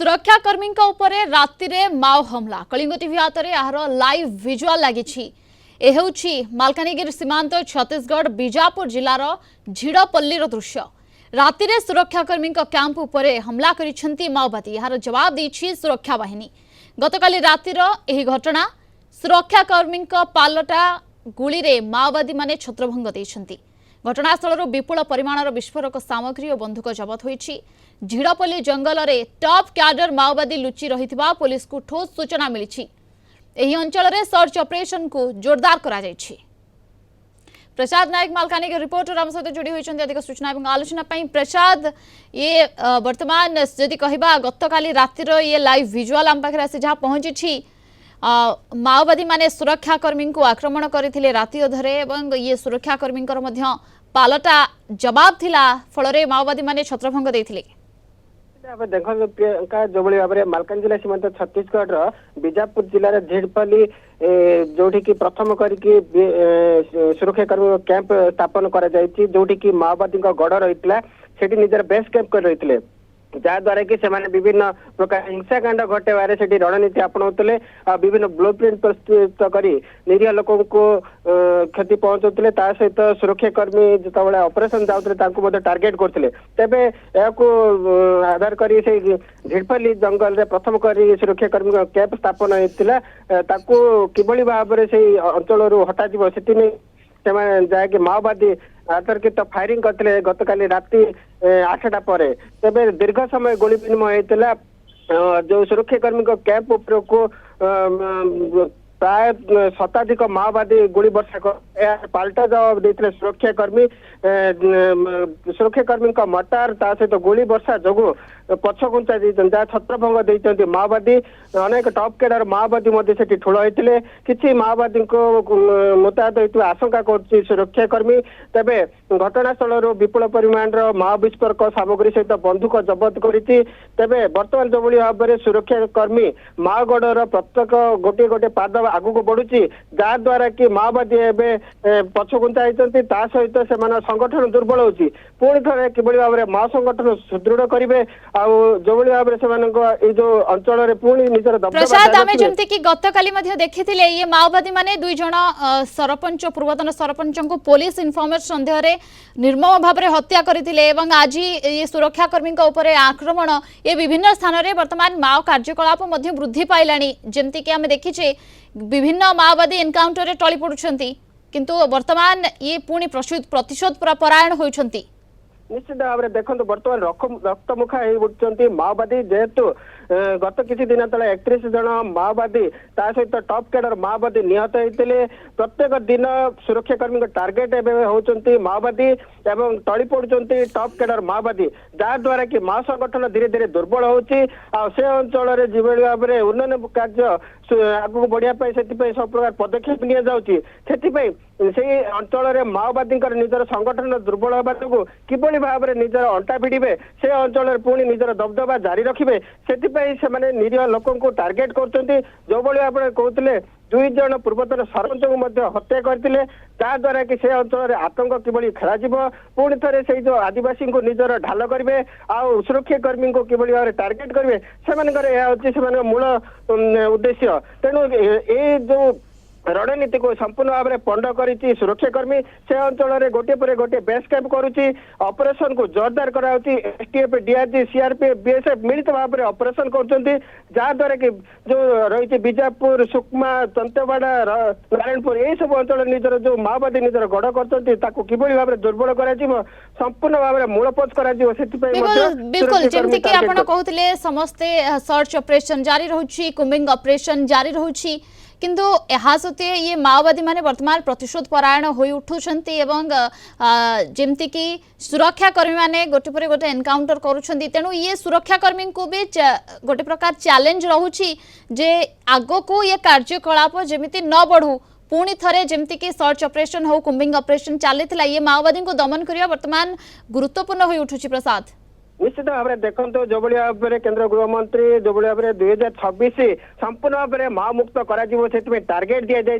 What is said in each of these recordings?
सुरक्षाकर्मी राति माओ हमला कलिंग टीवी हाथ में यार लाइव विजुआल लगी मालकानगिरी सीमांत छत्तीसगढ़ बीजापुर जिलार झिड़पल्लीर दृश्य राति सुरक्षाकर्मी कैंप उपर हमला करिसेंती माओवादी यार जवाब देछि सुरक्षा बाहिनी। गतकाली रातिर एही घटना सुरक्षाकर्मी पालटा गुली रे माओवादी माने छत्रभंग देइछंती। घटनास्थल विपुल परिमाणर विस्फोरक सामग्री और बंधुक जबत होइछि। झिड़पल्ली जंगल में टॉप क्याडर माओवादी लुचि रहिथिबा पुलिस को ठोस सूचना मिली। एही अंचल रे सर्च ऑपरेशन को जोरदार करा जायछि। प्रसाद नायक मालकानगिरी रिपोर्टर आम सहित जोड़ी होइछन्ती अधिक सूचना और आलोचना पई। प्रसाद ये वर्तमान जदि कहबा गतकाली रातिर ये लाइव विजुआल आम पाखरे आसी जहाँ पहुंची माओवादी माने सुरक्षाकर्मी को आक्रमण करथिले राति अधरे एवं ये सुरक्षाकर्मी पालटा जवाब थिला फल माओवादी माने छत्रभंग देथिले। देखो जो भाव में मालकानगिरी सीमांत छत्तीसगढ़ बीजापुर जिले में झिड़पल्ली जोठी की प्रथम करके सुरक्षाकर्मी कैंप स्थापन कर जोठी की माओवादी गड़ रही से निजर बेस कैंप कर रही जहाद्वारा कि सेमाने विभिन्न प्रकार हिंसाकांड घटेबार से रणनीति आपणाउले विभिन्न ब्लू प्रिंट प्रस्तुत करी निरीह लोक को क्षति पहुंचाते सहित सुरक्षाकर्मी जो ऑपरेशन जाते टार्गेट करते तेबे आधार करी से झिड़पल्ली जंगल रे प्रथम करी सुरक्षाकर्मी कैंप स्थापन होता किभली भाव में से अंचल हटाଯିव से जाकि माओवादी आतर्कित फायरिंग करते गतकाली राति 8टा पर तेबे दीर्घ समय गोली विनिमय होता जो सुरक्षाकर्मी कैंप उपरको प्राय शताधिक माओवादी गोली वर्षा पाल्टा जवाब देते सुरक्षाकर्मी मटार सहित गोली वर्षा जो पछघुंचा जहाँ छत्रभंग देते माओवादी अनेक टॉप कैडर माओवादी से ठूल होते किसी माओवादी को मुतयत होता आशंका कर सुरक्षाकर्मी तेबे घटनास्थल विपुल परिमाण माओ विस्फोरक सामग्री सहित बंधुक जबत करी तेबे बर्तमान जो भाव में सुरक्षाकर्मी माओगढ़ प्रत्येक गोटे गोटे पाद आगू को बढ़ुची जहाद्वारा कि माओवादी एवं पछघुंचा होती सहित से संगठन दुर्बल होची पुणी थे किभली भाव में माओ संगठन सुदृढ़ करेंगे जो भाव में जो अंचल में पुणी निजर प्रसाद आमे जेमति कि गतकाली मध्ये देखिथिले ये माओवादी माने दुई जण सरपंच पूर्वतन सरपंच को पुलिस इनफॉर्मर संदेह रे निर्मम भाव में हत्या करथिले एवं आज ये सुरक्षाकर्मी ऊपर आक्रमण ये विभिन्न स्थान रे वर्तमान माओ कार्यकलाप मध्ये वृद्धि पाइलानी जेमति कि आमे देखिछे विभिन्न माओवादी एनकाउंटर रे टळी पडुछंती किंतु वर्तमान ये पुणी प्रतिशोध परायण होइछंती। निश्चित भाव में देखो बर्तमान रक्तमुखा उठुंट माओवादी जेहेतु गत किसी दिन तले 31 जन माओवादी सहित टॉप कैडर माओवादी निहत होते प्रत्येक दिन सुरक्षाकर्मी टार्गेट होती माओवादी एवं टली पड़ुंट टॉप कैडर माओवादी जहाद्वारा कि माओ संगठन धीरे धीरे दुर्बल होची से अंचल जो भाव में उन्नयन कार्य आगू बढ़िया सब प्रकार पदक्षेप नि से अंचल में माओवादी निजर संगठन दुर्बल होगा जो किभली भाव में निजर अंटा भिड़े से अंचल पुणी निजर दबदबा जारी रखिए से निरीह लोक को टार्गेट कर जो भाव में कहते दुई जन पूर्वतन सरपंच को हत्या करते जहाद्वारा कि से अंचल आतंक किभली खेल पुणी थे से जो आदिवासी को निजर ढाल करेंगे आउ सुरक्षाकर्मी को किभली भाव में टार्गेट करेंगे से मूल उद्देश्य तेणु ये जो रणनीति को संपूर्ण भाव में पंड करी सुरक्षाकर्मी से अंचल में गोटे पर गोटे बेस कैंप करुच्ची ऑपरेशन को जोरदार कराउची एसटीएफ डीआरजी सीआरपीएफ बीएसएफ मिलित भाव में ऑपरेशन कर जहाद्वारा कि जो रही बीजापुर सुकमा चंतेवाड़ा नारायणपुर यही सब अंचल निजर जो माओवादी निजर गढ़ कर किभली भाव में दुर्बल कर संपूर्ण भाव में मूलपोच कर बिल्कुल जमती कि आपण कहउतले समस्ते सर्च ऑपरेशन जारी रहउची कुम्बिंग ऑपरेशन जारी रहउची किंतु यहाँ सत्वे ये माओवादी माने वर्तमान प्रतिशोध परायण होई उठुछंती एवं जेमती कि सुरक्षाकर्मी माने गोटे पर गोटे एनकाउंटर करुछंती तेणु ये सुरक्षाकर्मी को भी गोटे प्रकार चैलेंज रहउची जे आगो को ये कार्यकलाप जेमिति न बढ़ू पुणी थरे जेमती कि सर्च ऑपरेशन हो कुम्बिंग ऑपरेशन चली ये माओवादी को दमन करिया वर्तमान गुरुत्वपूर्ण होई उठुची। प्रसाद निश्चित भाव में देखो जो भाव में केंद्र गृहमंत्री जो भाव में 2026 संपूर्ण भाव में माओ मुक्त कर टार्गेट दि जाए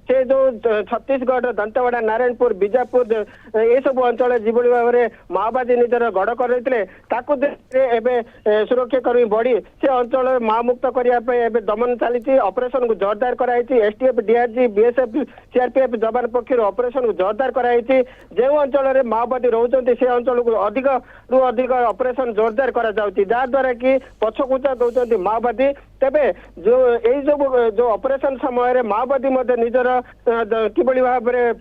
से जो छत्तीसगढ़ दंतवाड़ा नारायणपुर बीजापुर ये सब अंचल जो भाव में माओवादी निजर गढ़ कर सुरक्षा कर्मी बढ़ी से अंचल माओ मुक्त करने दमन चली ऑपरेशन को जोरदार कराई एसटीएफ डीआरजी बीएसएफ सीआरपीएफ जवान पक्ष ऑपरेशन को जोरदार कराई जो अंचल में माओवादी रोचे से अंचल को अधिक रु अधिक ऑपरेशन जोरदार करा जाउची द्वारा कि पछकुचा दौरान माओवादी तेबे जो यही जो ऑपरेशन समय रे माओवादी मध्य निजर किभली भाव में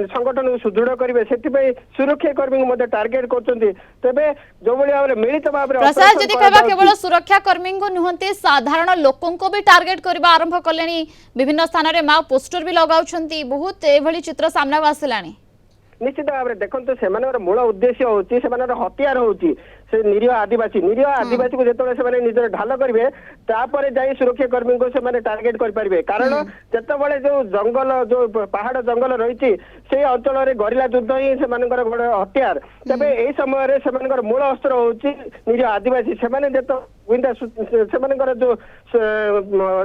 संगठन को सुदृढ़ करेंगे से सुरक्षा कर्मी को टार्गेट करछंती तेबे जो भली भाव में मिलित भाव में प्रसाद जदि कहबा केवल सुरक्षा कर्मी को नुहंती साधारण लोकों को भी टार्गेट करबा आरंभ कलेनी विभिन्न स्थान रे माओ पोस्टर भी लगाउछंती बहुत एभली चित्र सामना आसिलानी निश्चित भाव में देखो से मूल उद्देश्य होची से हथियार होची से निरीह आदिवासी को जिते निजर ढाल करेंगे तापर जाई सुरक्षा कर्मी को से टार्गेट करें कारण जिते जो जंगल जो पहाड़ जंगल रही से अंचल में गरिला युद्ध ही से गोटे हथियार तेज यही समय से मूल अस्त्र होची निरीह आदिवासी से गुइंदा जो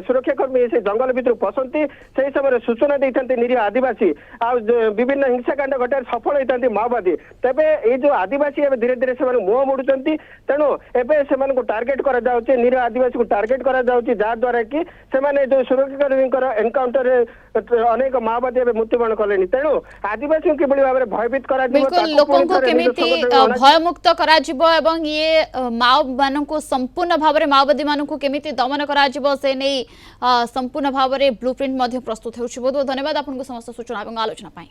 सुरक्षा कर्मी से जंगल भीतर पसंती से समय सूचना देते निरीह आदिवासी आ विभिन्न हिंसाकांड घटार सफल होती माओवादी तेबे ये जो आदिवासी धीरे धीरे से मुह मोड़ुंट तेणु एवं से टार्गेट कर निरीह आदिवासी को टार्गेट करा कि से जो सुरक्षा कर्मी एनकाउंटर अनेक माओवादी मृत्युवरण कले तेणु आदिवासी कि भाव में भयभीत कर बिल्कुल लोकों को केमिति भयमुक्त करा जिवो एवं ये माओ मानकु संपूर्ण भाव में माओवादी मानकु केमिति दमन करा जिवो से नहीं संपूर्ण भाव में ब्लूप्रिंट प्रस्तुत होउछि बहुत बहुत धन्यवाद आपनको समस्त सूचना एवं आलोचना पाई।